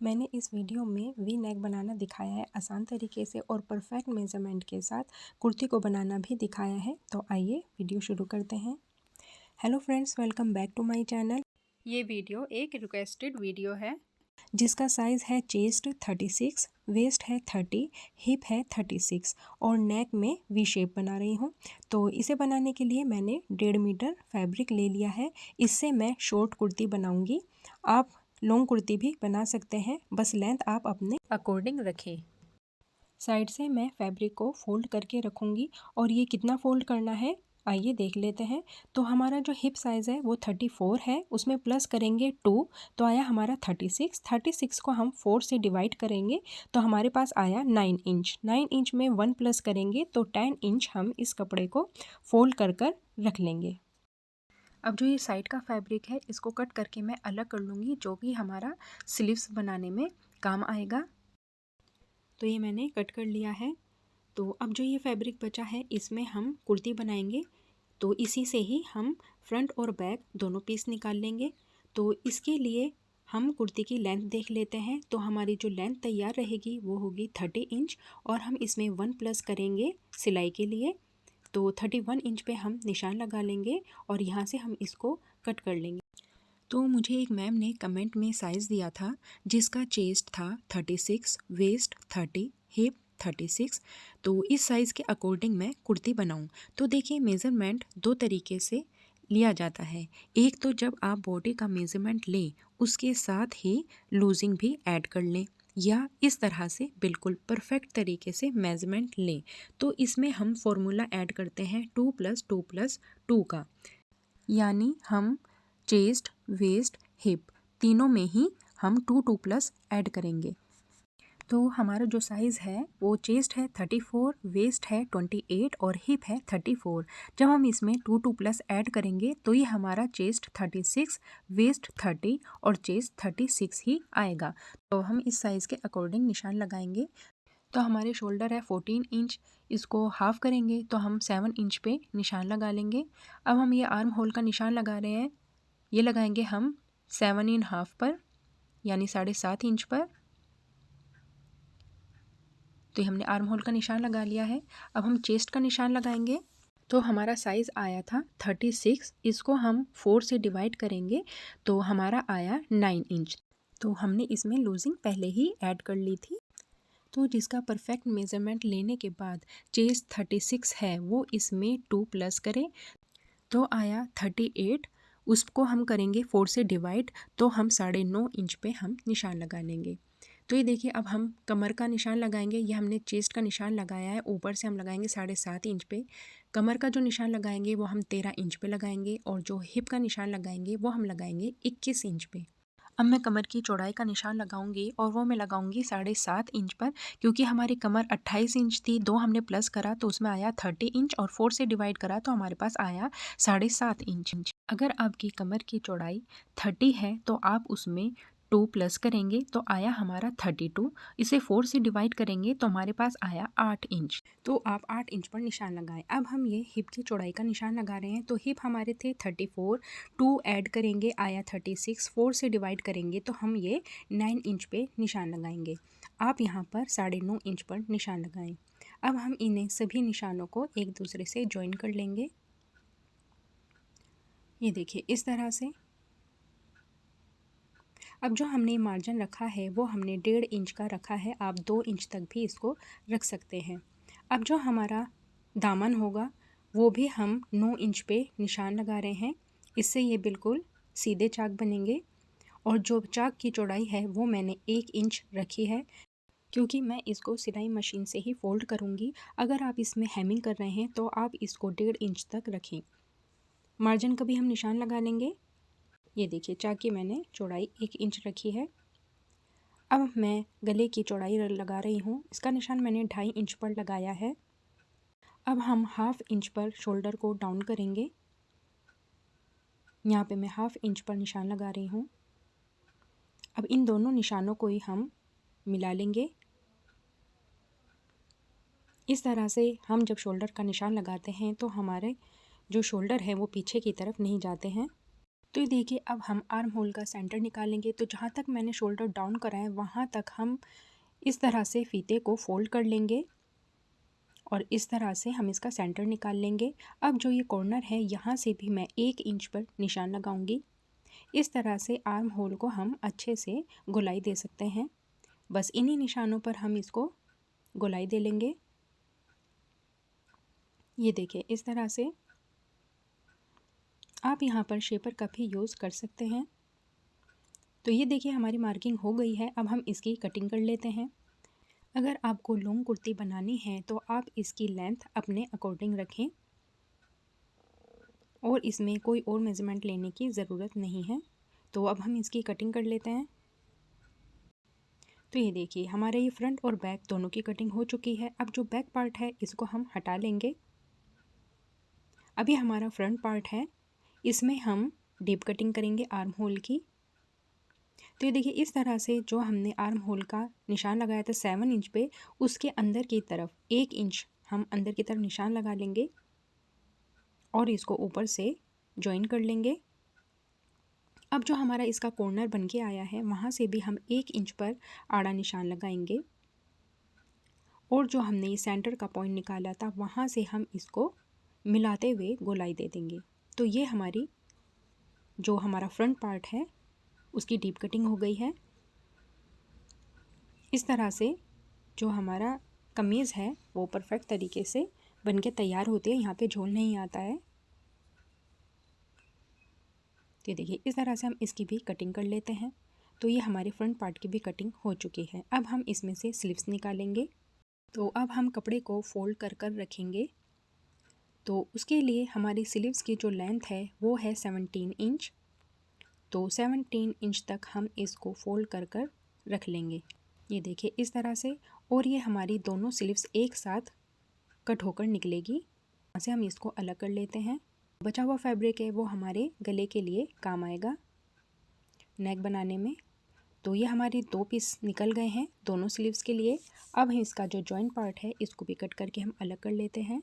मैंने इस वीडियो में वी नेक बनाना दिखाया है आसान तरीके से और परफेक्ट मेजरमेंट के साथ कुर्ती को बनाना भी दिखाया है। तो आइए वीडियो शुरू करते हैं। Hello friends, welcome back to my channel. ये वीडियो एक रिक्वेस्टेड वीडियो है जिसका साइज़ है चेस्ट 36, वेस्ट है 30, हिप है 36 और नेक में वी शेप बना रही हूँ। तो इसे बनाने के लिए मैंने 1.5 मीटर फैब्रिक ले लिया है। इससे मैं शॉर्ट कुर्ती बनाऊँगी। आप लॉन्ग कुर्ती भी बना सकते हैं, बस लेंथ आप अपने अकॉर्डिंग रखें। साइड से मैं फैब्रिक को फोल्ड करके रखूँगी। और ये कितना फोल्ड करना है आइए देख लेते हैं। तो हमारा जो हिप साइज़ है वो 34 है, उसमें प्लस करेंगे 2 तो आया हमारा 36 को हम 4 से डिवाइड करेंगे तो हमारे पास आया 9 इंच। 9 इंच में 1 प्लस करेंगे तो 10 इंच हम इस कपड़े को फोल्ड कर रख लेंगे। अब जो ये साइड का फैब्रिक है इसको कट करके मैं अलग कर लूँगी, जो कि हमारा स्लीव्स बनाने में काम आएगा। तो ये मैंने कट कर लिया है। तो अब जो ये फैब्रिक बचा है इसमें हम कुर्ती बनाएंगे। तो इसी से ही हम फ्रंट और बैक दोनों पीस निकाल लेंगे। तो इसके लिए हम कुर्ती की लेंथ देख लेते हैं। तो हमारी जो लेंथ तैयार रहेगी वो होगी 30 इंच और हम इसमें 1 प्लस करेंगे सिलाई के लिए। तो 31 इंच पे हम निशान लगा लेंगे और यहाँ से हम इसको कट कर लेंगे। तो मुझे एक मैम ने कमेंट में साइज़ दिया था जिसका चेस्ट था 36, वेस्ट 30, हिप 36। तो इस साइज़ के अकॉर्डिंग मैं कुर्ती बनाऊं। तो देखिए मेज़रमेंट दो तरीके से लिया जाता है। एक तो जब आप बॉडी का मेज़रमेंट लें उसके साथ ही लूजिंग भी ऐड कर लें, या इस तरह से बिल्कुल परफेक्ट तरीके से मेज़रमेंट लें। तो इसमें हम फॉर्मूला ऐड करते हैं 2+2+2 का, यानी हम चेस्ट, वेस्ट, हिप तीनों में ही हम 2 प्लस ऐड करेंगे। तो हमारा जो साइज़ है वो चेस्ट है 34, वेस्ट है 28 और हिप है 34। जब हम इसमें 2 प्लस ऐड करेंगे तो ये हमारा चेस्ट 36, वेस्ट 30 और चेस्ट 36 ही आएगा। तो हम इस साइज़ के अकॉर्डिंग निशान लगाएंगे। तो हमारे शोल्डर है 14 इंच, इसको हाफ़ करेंगे तो हम 7 इंच पे निशान लगा लेंगे। अब हम ये आर्म होल का निशान लगा रहे हैं, ये लगाएंगे हम 7.5 पर, यानी 7.5 इंच पर। तो ये हमने आर्म होल का निशान लगा लिया है। अब हम चेस्ट का निशान लगाएंगे। तो हमारा साइज़ आया था 36, इसको हम 4 से डिवाइड करेंगे तो हमारा आया 9 इंच। तो हमने इसमें लूजिंग पहले ही ऐड कर ली थी। तो जिसका परफेक्ट मेज़रमेंट लेने के बाद चेस्ट 36 है वो इसमें 2 प्लस करें तो आया 38। उसको हम करेंगे 4 से डिवाइड तो हम 9.5 इंच पे हम निशान लगा लेंगे। तो ये देखिए अब हम कमर का निशान लगाएंगे। ये हमने चेस्ट का निशान लगाया है, ऊपर से हम लगाएंगे 7.5 इंच पे। कमर का जो निशान लगाएंगे वो हम 13 इंच पे लगाएंगे और जो हिप का निशान लगाएंगे वो हम लगाएंगे 21 इंच पे। अब मैं कमर की चौड़ाई का निशान लगाऊंगी और वो मैं लगाऊंगी 7.5 इंच पर, क्योंकि हमारी कमर 28 इंच थी। 2 हमने प्लस करा तो उसमें आया 30 इंच और 4 से डिवाइड करा तो हमारे पास आया 7.5 इंच। अगर आपकी कमर की चौड़ाई 30 है तो आप उसमें 2 प्लस करेंगे तो आया हमारा 32। इसे 4 से डिवाइड करेंगे तो हमारे पास आया 8 इंच। तो आप 8 इंच पर निशान लगाएं। अब हम ये हिप की चौड़ाई का निशान लगा रहे हैं। तो हिप हमारे थे 34, 2 ऐड करेंगे आया 36, 4 से डिवाइड करेंगे तो हम ये 9 इंच पे निशान लगाएंगे। आप यहाँ पर 9.5 इंच पर निशान लगाएं। अब हम इन्हें सभी निशानों को एक दूसरे से ज्वाइन कर लेंगे। ये देखिए इस तरह से। अब जो हमने मार्जिन रखा है वो हमने 1.5 इंच का रखा है, आप 2 इंच तक भी इसको रख सकते हैं। अब जो हमारा दामन होगा वो भी हम 9 इंच पे निशान लगा रहे हैं। इससे ये बिल्कुल सीधे चाक बनेंगे। और जो चाक की चौड़ाई है वो मैंने 1 इंच रखी है, क्योंकि मैं इसको सिलाई मशीन से ही फोल्ड करूँगी। अगर आप इसमें हेमिंग कर रहे हैं तो आप इसको 1.5 इंच तक रखें। मार्जिन का भी हम निशान लगा लेंगे। ये देखिए चाक की मैंने चौड़ाई 1 इंच रखी है। अब मैं गले की चौड़ाई लगा रही हूँ। इसका निशान मैंने 2.5 इंच पर लगाया है। अब हम 1/2 इंच पर शोल्डर को डाउन करेंगे। यहाँ पे मैं 1/2 इंच पर निशान लगा रही हूँ। अब इन दोनों निशानों को ही हम मिला लेंगे। इस तरह से हम जब शोल्डर का निशान लगाते हैं तो हमारे जो शोल्डर है वो पीछे की तरफ नहीं जाते हैं। तो ये देखिए अब हम आर्म होल का सेंटर निकालेंगे। तो जहाँ तक मैंने शोल्डर डाउन करा है वहाँ तक हम इस तरह से फीते को फोल्ड कर लेंगे और इस तरह से हम इसका सेंटर निकाल लेंगे। अब जो ये कॉर्नर है यहाँ से भी मैं 1 इंच पर निशान लगाऊंगी। इस तरह से आर्म होल को हम अच्छे से गोलाई दे सकते हैं। बस इन्हीं निशानों पर हम इसको गोलाई दे लेंगे। ये देखिए इस तरह से आप यहाँ पर शेपर का भी यूज़ कर सकते हैं। तो ये देखिए हमारी मार्किंग हो गई है। अब हम इसकी कटिंग कर लेते हैं। अगर आपको लॉन्ग कुर्ती बनानी है तो आप इसकी लेंथ अपने अकॉर्डिंग रखें और इसमें कोई और मेज़रमेंट लेने की ज़रूरत नहीं है। तो अब हम इसकी कटिंग कर लेते हैं। तो ये देखिए हमारे ये फ्रंट और बैक दोनों की कटिंग हो चुकी है। अब जो बैक पार्ट है इसको हम हटा लेंगे। अभी हमारा फ्रंट पार्ट है, इसमें हम डीप कटिंग करेंगे आर्म होल की। तो ये देखिए इस तरह से जो हमने आर्म होल का निशान लगाया था 7 इंच पे, उसके अंदर की तरफ 1 इंच हम अंदर की तरफ निशान लगा लेंगे और इसको ऊपर से जॉइन कर लेंगे। अब जो हमारा इसका कॉर्नर बन के आया है वहाँ से भी हम 1 इंच पर आड़ा निशान लगाएंगे और जो हमने ये सेंटर का पॉइंट निकाला था वहाँ से हम इसको मिलाते हुए गोलाई दे देंगे। तो ये हमारी जो हमारा फ्रंट पार्ट है उसकी डीप कटिंग हो गई है। इस तरह से जो हमारा कमीज़ है वो परफेक्ट तरीके से बन के तैयार होती है। यहाँ पे झोल नहीं आता है। तो ये देखिए इस तरह से हम इसकी भी कटिंग कर लेते हैं। तो ये हमारे फ्रंट पार्ट की भी कटिंग हो चुकी है। अब हम इसमें से स्लीव्स निकालेंगे। तो अब हम कपड़े को फोल्ड कर कर रखेंगे। तो उसके लिए हमारी स्लीव्स की जो लेंथ है वो है 17 इंच। तो 17 इंच तक हम इसको फोल्ड कर कर रख लेंगे। ये देखिए इस तरह से। और ये हमारी दोनों स्लीव्स एक साथ कट होकर निकलेगी। यहाँ से हम इसको अलग कर लेते हैं। बचा हुआ फैब्रिक है वो हमारे गले के लिए काम आएगा नेक बनाने में। तो ये हमारी 2 पीस निकल गए हैं दोनों स्लीव्स के लिए। अब हम इसका जो जॉइंट पार्ट है इसको भी कट करके हम अलग कर लेते हैं।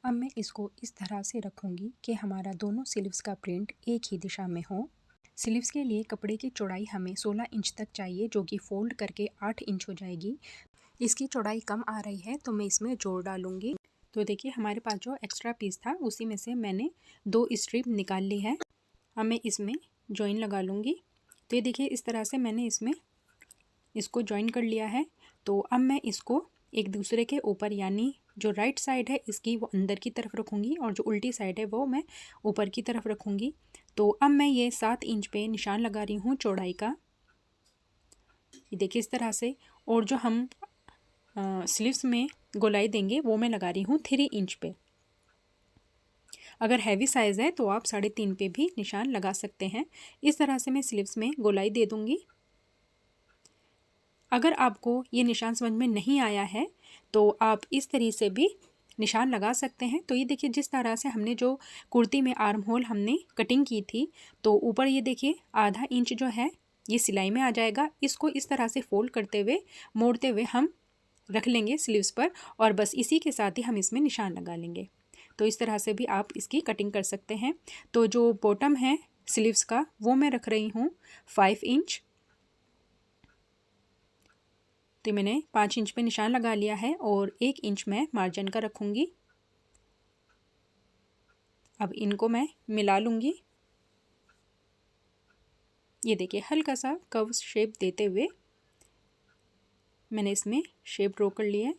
अब मैं इसको इस तरह से रखूँगी कि हमारा दोनों स्लीव्स का प्रिंट एक ही दिशा में हो। स्लीव्स के लिए कपड़े की चौड़ाई हमें 16 इंच तक चाहिए, जो कि फ़ोल्ड करके 8 इंच हो जाएगी। इसकी चौड़ाई कम आ रही है तो मैं इसमें जोड़ डालूँगी। तो देखिए हमारे पास जो एक्स्ट्रा पीस था उसी में से मैंने 2 स्ट्रिप निकाल ली है। अब मैं इसमें जॉइन लगा लूँगी। तो ये देखिए इस तरह से मैंने इसमें इसको जॉइन कर लिया है। तो अब मैं इसको एक दूसरे के ऊपर, यानी जो राइट साइड है इसकी वो अंदर की तरफ रखूँगी और जो उल्टी साइड है वो मैं ऊपर की तरफ रखूँगी। तो अब मैं ये 7 इंच पे निशान लगा रही हूँ चौड़ाई का। ये देखिए इस तरह से। और जो हम स्लीव्स में गोलाई देंगे वो मैं लगा रही हूँ 3 इंच पे। अगर हैवी साइज़ है तो आप 3.5 पे भी निशान लगा सकते हैं। इस तरह से मैं स्लीव्स में गोलाई दे दूँगी। अगर आपको ये निशान समझ में नहीं आया है तो आप इस तरीके से भी निशान लगा सकते हैं। तो ये देखिए जिस तरह से हमने जो कुर्ती में आर्म होल हमने कटिंग की थी, तो ऊपर ये देखिए आधा इंच जो है ये सिलाई में आ जाएगा। इसको इस तरह से फोल्ड करते हुए मोड़ते हुए हम रख लेंगे स्लीव्स पर और बस इसी के साथ ही हम इसमें निशान लगा लेंगे। तो इस तरह से भी आप इसकी कटिंग कर सकते हैं। तो जो बॉटम है स्लीव्स का वो मैं रख रही हूँ 5 इंच। तो मैंने 5 इंच पे निशान लगा लिया है और 1 इंच मैं मार्जिन का रखूँगी। अब इनको मैं मिला लूँगी। ये देखिए हल्का सा कर्व शेप देते हुए मैंने इसमें शेप ड्रॉ कर लिया है।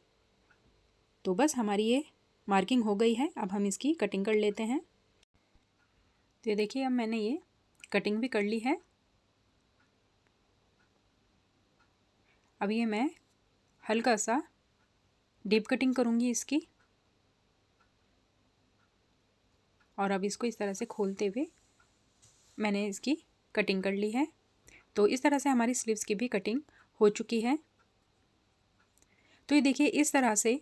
तो बस हमारी ये मार्किंग हो गई है। अब हम इसकी कटिंग कर लेते हैं। तो ये देखिए अब मैंने ये कटिंग भी कर ली है। अब ये मैं हल्का सा डीप कटिंग करूँगी इसकी और अब इसको इस तरह से खोलते हुए मैंने इसकी कटिंग कर ली है। तो इस तरह से हमारी स्लीव्स की भी कटिंग हो चुकी है। तो ये देखिए इस तरह से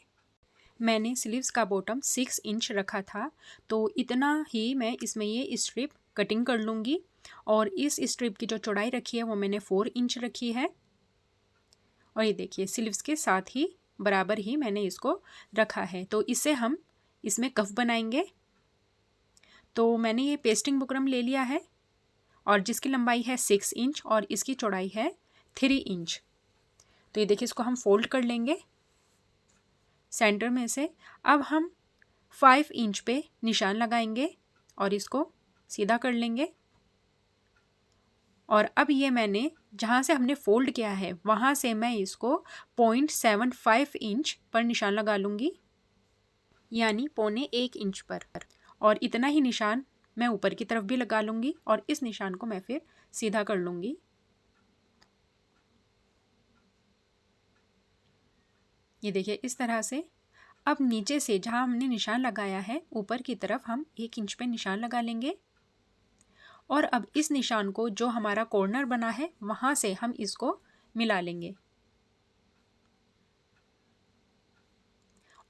मैंने स्लीव्स का बॉटम 6 इंच रखा था। तो इतना ही मैं इसमें ये स्ट्रिप कटिंग कर लूँगी और इस स्ट्रिप की जो चौड़ाई रखी है वो मैंने 4 इंच रखी है। और ये देखिए स्लीव्स के साथ ही बराबर ही मैंने इसको रखा है। तो इससे हम इसमें कफ बनाएंगे। तो मैंने ये पेस्टिंग बुकरम ले लिया है और जिसकी लंबाई है 6 इंच और इसकी चौड़ाई है 3 इंच। तो ये देखिए इसको हम फोल्ड कर लेंगे सेंटर में से। अब हम 5 इंच पे निशान लगाएंगे और इसको सीधा कर लेंगे। और अब ये मैंने जहाँ से हमने फोल्ड किया है वहाँ से मैं इसको 0.75 इंच पर निशान लगा लूँगी, यानी 0.25 इंच पर। और इतना ही निशान मैं ऊपर की तरफ भी लगा लूँगी और इस निशान को मैं फिर सीधा कर लूँगी। ये देखिए इस तरह से। अब नीचे से जहाँ हमने निशान लगाया है ऊपर की तरफ हम 1 इंच पे निशान लगा लेंगे। और अब इस निशान को जो हमारा कॉर्नर बना है वहाँ से हम इसको मिला लेंगे।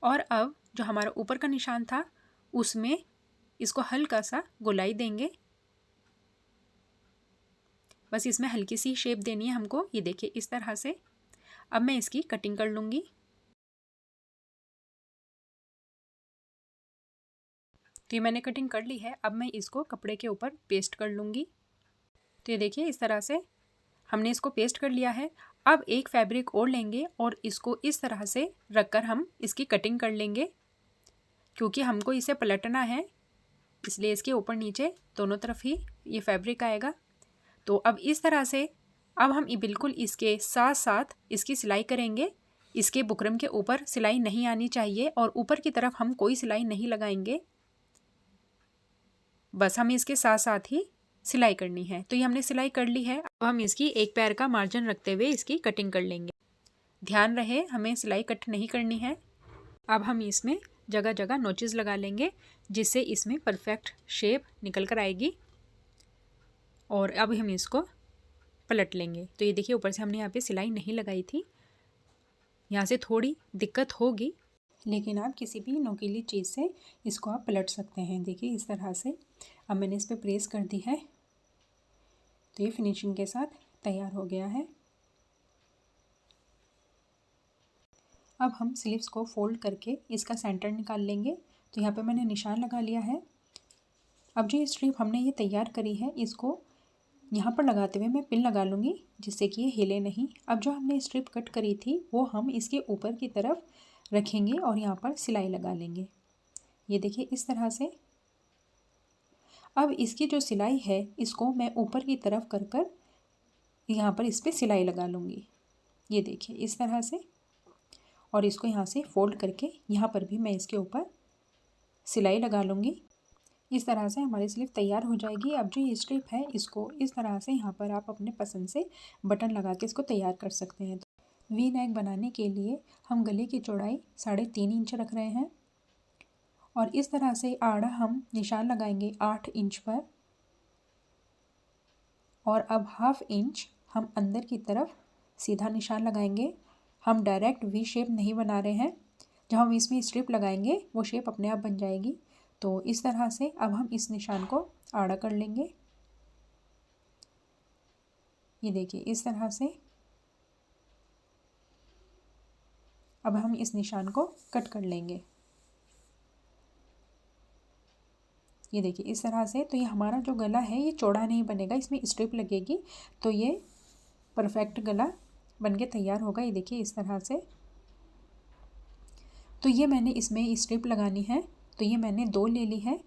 और अब जो हमारा ऊपर का निशान था उसमें इसको हल्का सा गोलाई देंगे। बस इसमें हल्की सी शेप देनी है हमको। ये देखिए इस तरह से। अब मैं इसकी कटिंग कर लूँगी। तो ये मैंने कटिंग कर ली है। अब मैं इसको कपड़े के ऊपर पेस्ट कर लूँगी। तो ये देखिए इस तरह से हमने इसको पेस्ट कर लिया है। अब एक फैब्रिक और लेंगे और इसको इस तरह से रखकर हम इसकी कटिंग कर लेंगे, क्योंकि हमको इसे पलटना है इसलिए इसके ऊपर नीचे दोनों तरफ ही ये फैब्रिक आएगा। तो अब इस तरह से अब हम बिल्कुल इसके साथ साथ इसकी सिलाई करेंगे। इसके बुकरम के ऊपर सिलाई नहीं आनी चाहिए और ऊपर की तरफ हम कोई सिलाई नहीं लगाएंगे, बस हमें इसके साथ साथ ही सिलाई करनी है। तो ये हमने सिलाई कर ली है। अब हम इसकी एक पैर का मार्जिन रखते हुए इसकी कटिंग कर लेंगे। ध्यान रहे हमें सिलाई कट नहीं करनी है। अब हम इसमें जगह जगह नोचेस लगा लेंगे जिससे इसमें परफेक्ट शेप निकल कर आएगी। और अब हम इसको पलट लेंगे। तो ये देखिए ऊपर से हमने यहाँ पे सिलाई नहीं लगाई थी, यहाँ से थोड़ी दिक्कत होगी, लेकिन आप किसी भी नोकीली चीज़ से इसको आप पलट सकते हैं। देखिए इस तरह से। अब मैंने इस पर प्रेस कर दी है तो ये फिनिशिंग के साथ तैयार हो गया है। अब हम स्लीव्स को फोल्ड करके इसका सेंटर निकाल लेंगे। तो यहाँ पे मैंने निशान लगा लिया है। अब जो ये स्ट्रिप हमने ये तैयार करी है इसको यहाँ पर लगाते हुए मैं पिन लगा लूँगी जिससे कि ये हिले नहीं। अब जो हमने स्ट्रिप कट करी थी वो हम इसके ऊपर की तरफ रखेंगे और यहाँ पर सिलाई लगा लेंगे। ये देखिए इस तरह से। अब इसकी जो सिलाई है इसको मैं ऊपर की तरफ कर कर यहाँ पर इस पर सिलाई लगा लूँगी। ये देखिए इस तरह से। और इसको यहाँ से फोल्ड करके यहाँ पर भी मैं इसके ऊपर सिलाई लगा लूँगी। इस तरह से हमारी स्लीव तैयार हो जाएगी। अब जो ये स्ट्रिप है इसको इस तरह से यहाँ पर आप अपने पसंद से बटन लगा के इसको तैयार कर सकते हैं। तो वी नेक बनाने के लिए हम गले की चौड़ाई 3.5 इंच रख रहे हैं और इस तरह से आड़ा हम निशान लगाएंगे 8 इंच पर। और अब हाफ इंच हम अंदर की तरफ सीधा निशान लगाएंगे। हम डायरेक्ट वी शेप नहीं बना रहे हैं, जब हम इसमें स्ट्रिप लगाएंगे वो शेप अपने आप बन जाएगी। तो इस तरह से अब हम इस निशान को आड़ा कर लेंगे। ये देखिए इस तरह से। अब हम इस निशान को कट कर लेंगे। ये देखिए इस तरह से। तो ये हमारा जो गला है ये चौड़ा नहीं बनेगा, इसमें स्ट्रिप लगेगी तो ये परफेक्ट गला बनके तैयार होगा। ये देखिए इस तरह से। तो ये मैंने इसमें स्ट्रिप लगानी है तो ये मैंने 2 ले ली है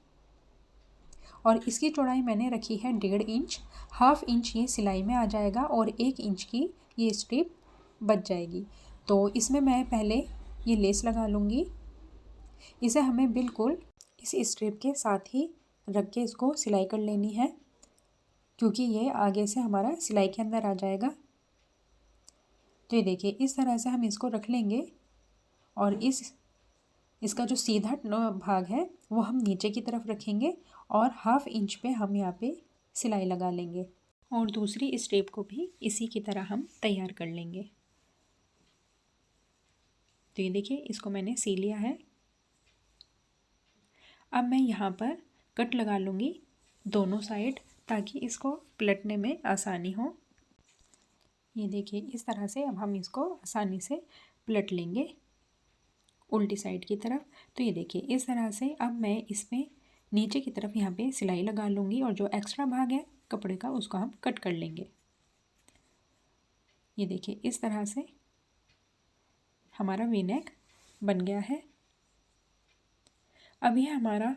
और इसकी चौड़ाई मैंने रखी है 1.5 इंच। हाफ इंच ये सिलाई में आ जाएगा और 1 इंच की ये स्ट्रिप बच जाएगी। तो इसमें मैं पहले ये लेस लगा लूँगी। इसे हमें बिल्कुल इस स्ट्रिप के साथ ही रख के इसको सिलाई कर लेनी है, क्योंकि ये आगे से हमारा सिलाई के अंदर आ जाएगा। तो ये देखिए इस तरह से हम इसको रख लेंगे और इसका जो सीधा भाग है वो हम नीचे की तरफ रखेंगे और हाफ इंच पे हम यहाँ पे सिलाई लगा लेंगे और दूसरी स्ट्रिप को भी इसी की तरह हम तैयार कर लेंगे। तो ये देखिए इसको मैंने सी लिया है। अब मैं यहाँ पर कट लगा लूँगी दोनों साइड ताकि इसको पलटने में आसानी हो। ये देखिए इस तरह से अब हम इसको आसानी से पलट लेंगे उल्टी साइड की तरफ। तो ये देखिए इस तरह से अब मैं इसमें नीचे की तरफ यहाँ पे सिलाई लगा लूँगी और जो एक्स्ट्रा भाग है कपड़े का उसको हम कट कर लेंगे। ये देखिए इस तरह से हमारा वी नेक बन गया है। अब ये हमारा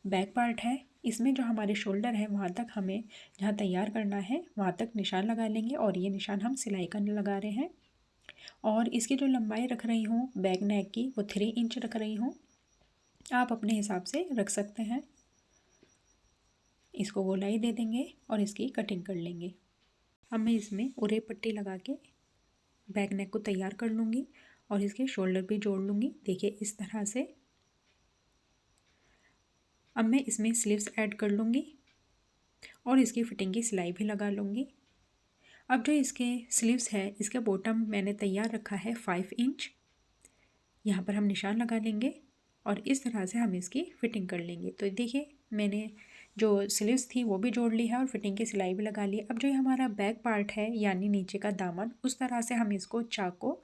बैक पार्ट है। इसमें जो हमारे शोल्डर है वहाँ तक हमें जहाँ तैयार करना है वहाँ तक निशान लगा लेंगे और ये निशान हम सिलाई का लगा रहे हैं। और इसकी जो लंबाई रख रही हूँ बैक नेक की वो 3 इंच रख रही हूँ। आप अपने हिसाब से रख सकते हैं। इसको गोलाई दे देंगे और इसकी कटिंग कर लेंगे। अब मैं इसमें उरे पट्टी लगा के बैक नेक को तैयार कर लूँगी और इसके शोल्डर भी जोड़ लूँगी। देखिए इस तरह से। अब मैं इसमें स्लीव्स ऐड कर लूँगी और इसकी फिटिंग की सिलाई भी लगा लूँगी। अब जो इसके स्लीव्स है इसके बॉटम मैंने तैयार रखा है 5 इंच। यहाँ पर हम निशान लगा लेंगे और इस तरह से हम इसकी फ़िटिंग कर लेंगे। तो देखिए मैंने जो स्लीव्स थी वो भी जोड़ ली है और फिटिंग की सिलाई भी लगा ली। अब जो हमारा बैक पार्ट है यानी नीचे का दामन, उस तरह से हम इसको चाको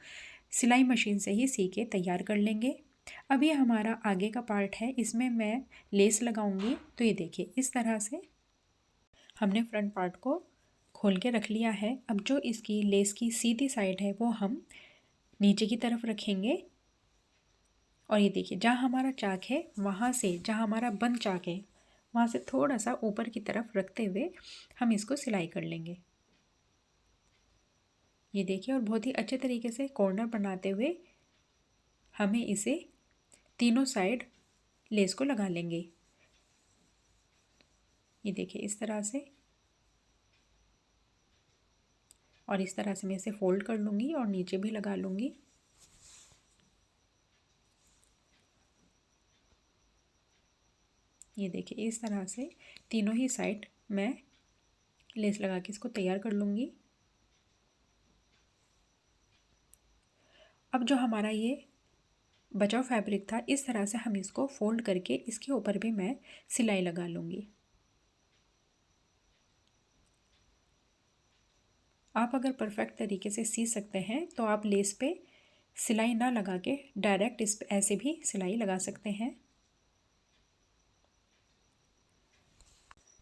सिलाई मशीन से ही सी के तैयार कर लेंगे। अब ये हमारा आगे का पार्ट है, इसमें मैं लेस लगाऊंगी। तो ये देखिए इस तरह से हमने फ्रंट पार्ट को खोल के रख लिया है। अब जो इसकी लेस की सीधी साइड है वो हम नीचे की तरफ रखेंगे और ये देखिए जहाँ हमारा चाक है वहाँ से, जहाँ हमारा बंद चाक है वहाँ से थोड़ा सा ऊपर की तरफ रखते हुए हम इसको सिलाई कर लेंगे। ये देखिए और बहुत ही अच्छे तरीके से कॉर्नर बनाते हुए हमें इसे तीनों साइड लेस को लगा लेंगे। ये देखिए इस तरह से, और इस तरह से मैं इसे फोल्ड कर लूँगी और नीचे भी लगा लूँगी। ये देखिए इस तरह से तीनों ही साइड मैं लेस लगा के इसको तैयार कर लूँगी। अब जो हमारा ये बचा फैब्रिक था इस तरह से हम इसको फोल्ड करके इसके ऊपर भी मैं सिलाई लगा लूँगी। आप अगर परफेक्ट तरीके से सी सकते हैं तो आप लेस पे सिलाई ना लगा के डायरेक्ट इस पे ऐसे भी सिलाई लगा सकते हैं।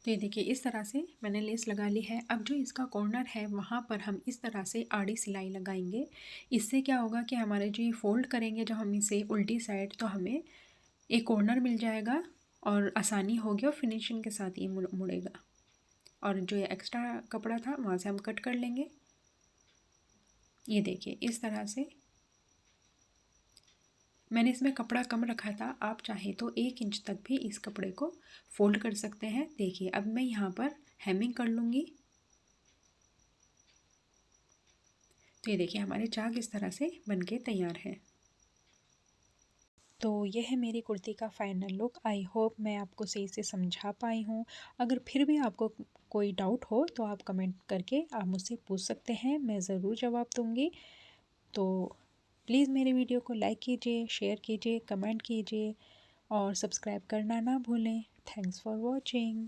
तो ये देखिए इस तरह से मैंने लेस लगा ली है। अब जो इसका कॉर्नर है वहाँ पर हम इस तरह से आड़ी सिलाई लगाएंगे। इससे क्या होगा कि हमारे जो ये फोल्ड करेंगे जब हम इसे उल्टी साइड, तो हमें एक कॉर्नर मिल जाएगा और आसानी होगी और फिनिशिंग के साथ ये मुड़ेगा। और जो ये एक्स्ट्रा कपड़ा था वहाँ से हम कट कर लेंगे। ये देखिए इस तरह से मैंने इसमें कपड़ा कम रखा था, आप चाहे तो 1 इंच तक भी इस कपड़े को फोल्ड कर सकते हैं। देखिए अब मैं यहाँ पर हेमिंग कर लूँगी। तो ये देखिए हमारे चाक इस तरह से बनके तैयार है। तो ये है मेरी कुर्ती का फाइनल लुक। आई होप मैं आपको सही से समझा पाई हूँ। अगर फिर भी आपको कोई डाउट हो तो आप कमेंट करके आप मुझसे पूछ सकते हैं, मैं ज़रूर जवाब दूँगी। तो प्लीज़ मेरे वीडियो को लाइक कीजिए, शेयर कीजिए, कमेंट कीजिए और सब्सक्राइब करना ना भूलें। Thanks for watching.